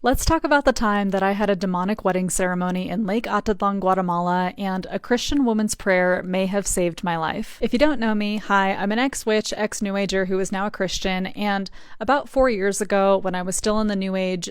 Let's talk about the time that I had a demonic wedding ceremony in Lake Atitlan, Guatemala, and a Christian woman's prayer may have saved my life. If you don't know me, hi, I'm an ex-witch, ex-New Ager who is now a Christian, and about 4 years ago, when I was still in the New Age,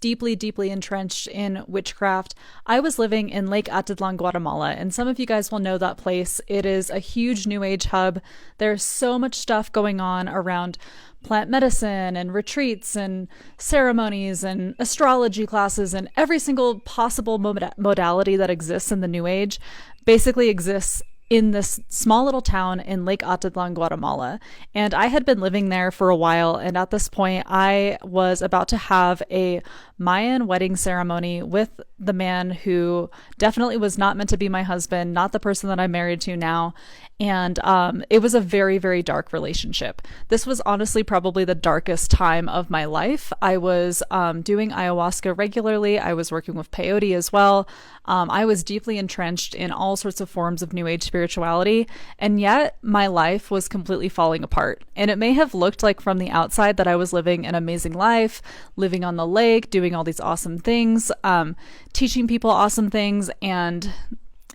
deeply entrenched in witchcraft, I was living in Lake Atitlan, Guatemala, and some of you guys will know that place. It is a huge New Age hub. There's so much stuff going on around plant medicine and retreats and ceremonies and astrology classes, and every single possible modality that exists in the New Age basically exists in this small little town in Lake Atitlan, Guatemala. And I had been living there for a while, and at this point I was about to have a Mayan wedding ceremony with the man who definitely was not meant to be my husband, not the person that I'm married to now. And it was a very dark relationship. This was honestly probably the darkest time of my life. I was doing ayahuasca regularly. I was working with peyote as well. I was deeply entrenched in all sorts of forms of New Age spirituality, and yet my life was completely falling apart. And it may have looked like from the outside that I was living an amazing life, living on the lake, doing all these awesome things, teaching people awesome things, and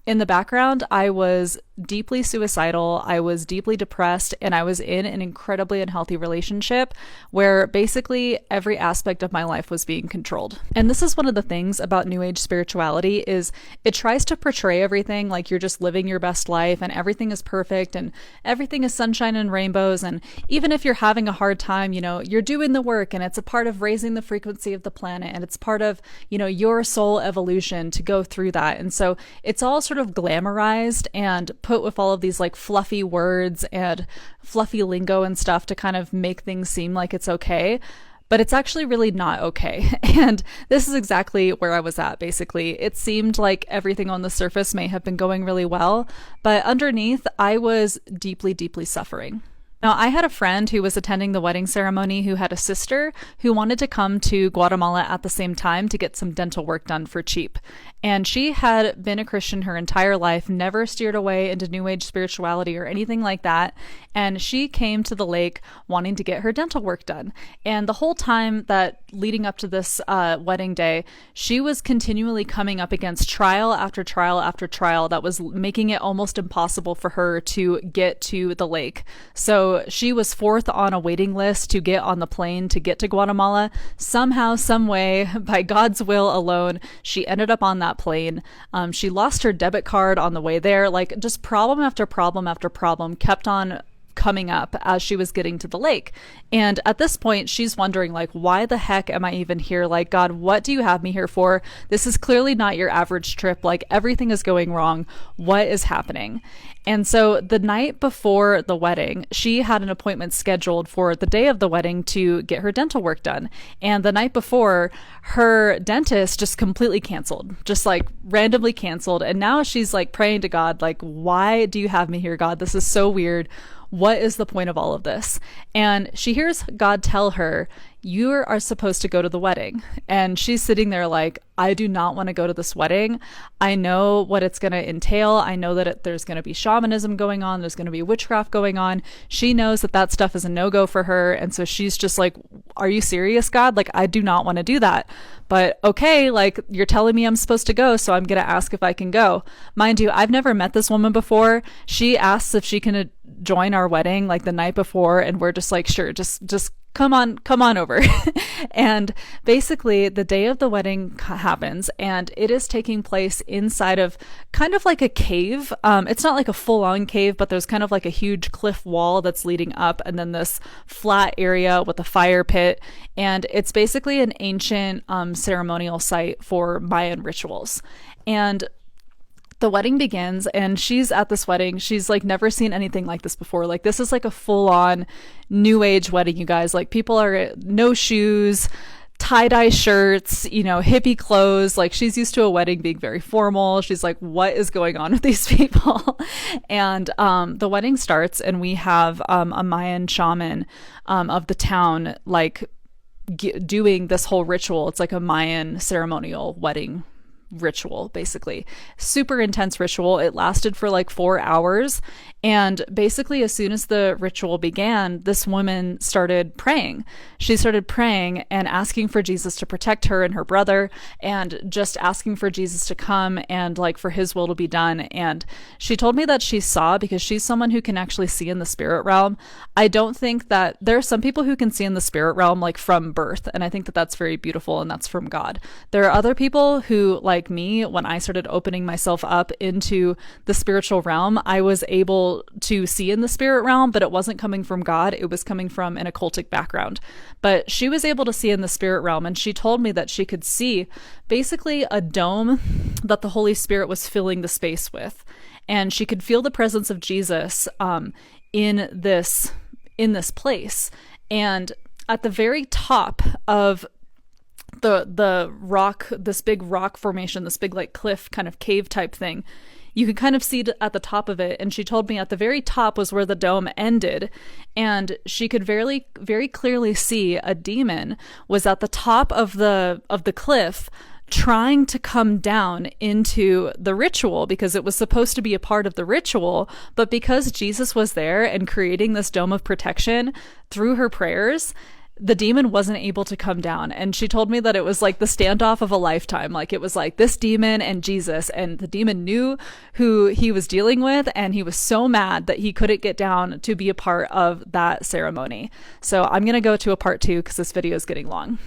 in the background, I was deeply suicidal, I was deeply depressed, and I was in an incredibly unhealthy relationship where basically every aspect of my life was being controlled. And this is one of the things about New Age spirituality is it tries to portray everything like you're just living your best life and everything is perfect and everything is sunshine and rainbows, and even if you're having a hard time, you're doing the work, and it's a part of raising the frequency of the planet, and it's part of, your soul evolution to go through that. And so it's all sort of glamorized and put with all of these like fluffy words and fluffy lingo and stuff to kind of make things seem like it's okay, but it's actually really not okay. And this is exactly where I was at. Basically, it seemed like everything on the surface may have been going really well, but underneath I was deeply suffering. Now, I had a friend who was attending the wedding ceremony who had a sister who wanted to come to Guatemala at the same time to get some dental work done for cheap. And she had been a Christian her entire life, never steered away into New Age spirituality or anything like that. And she came to the lake wanting to get her dental work done. And the whole time that leading up to this wedding day, she was continually coming up against trial after trial after trial that was making it almost impossible for her to get to the lake. So she was fourth on a waiting list to get on the plane to get to Guatemala. Somehow, some way, by God's will alone, she ended up on that plane. She lost her debit card on the way there. Like, just problem after problem after problem kept on coming up as she was getting to the lake. And at this point, she's wondering, like, why the heck am I even here? Like, God, what do you have me here for? This is clearly not your average trip. Like, everything is going wrong. What is happening? And so the night before the wedding, she had an appointment scheduled for the day of the wedding to get her dental work done. And the night before, her dentist just completely canceled, just like randomly canceled. And now she's like praying to God, like, why do you have me here, God? This is so weird. What is the point of all of this? And she hears God tell her, you are supposed to go to the wedding. And she's sitting there like, I do not want to go to this wedding. I know what it's going to entail. I know that there's going to be shamanism going on. There's going to be witchcraft going on. She knows that that stuff is a no-go for her. And so she's just like, are you serious, God? Like, I do not want to do that. But okay, like, you're telling me I'm supposed to go, so I'm going to ask if I can go. Mind you, I've never met this woman before. She asks if she can join our wedding like the night before, and we're just like, sure, just come on over. And basically the day of the wedding happens, and it is taking place inside of kind of like a cave. It's not like a full-on cave, but there's kind of like a huge cliff wall that's leading up, and then this flat area with a fire pit. And it's basically an ancient ceremonial site for Mayan rituals. And the wedding begins, and she's at this wedding. She's like never seen anything like this before. Like, this is like a full-on New Age wedding, you guys. Like, people are no shoes, tie-dye shirts, hippie clothes. Like, she's used to a wedding being very formal. She's like, what is going on with these people? And the wedding starts, and we have a Mayan shaman of the town like doing this whole ritual. It's like a Mayan ceremonial wedding ritual, basically. Super intense ritual. It lasted for like 4 hours, And basically, as soon as the ritual began, this woman started praying. She started praying and asking for Jesus to protect her and her brother, and just asking for Jesus to come and like for his will to be done. And she told me that she saw, because she's someone who can actually see in the spirit realm. I don't think that there are some people who can see in the spirit realm like from birth, and I think that that's very beautiful and that's from God. There are other people who, like me, when I started opening myself up into the spiritual realm, I was able to see in the spirit realm, but it wasn't coming from God. It was coming from an occultic background. But she was able to see in the spirit realm, and she told me that she could see basically a dome that the Holy Spirit was filling the space with. And she could feel the presence of Jesus in this place. And at the very top of the rock, this big rock formation, this big like cliff kind of cave type thing, you could kind of see at the top of it. And she told me at the very top was where the dome ended. And she could very, very clearly see a demon was at the top of the cliff, trying to come down into the ritual, because it was supposed to be a part of the ritual. But because Jesus was there and creating this dome of protection through her prayers, the demon wasn't able to come down. And she told me that it was like the standoff of a lifetime. Like it was like this demon and Jesus, and the demon knew who he was dealing with, and he was so mad that he couldn't get down to be a part of that ceremony. So I'm going to go to a part 2 because this video is getting long.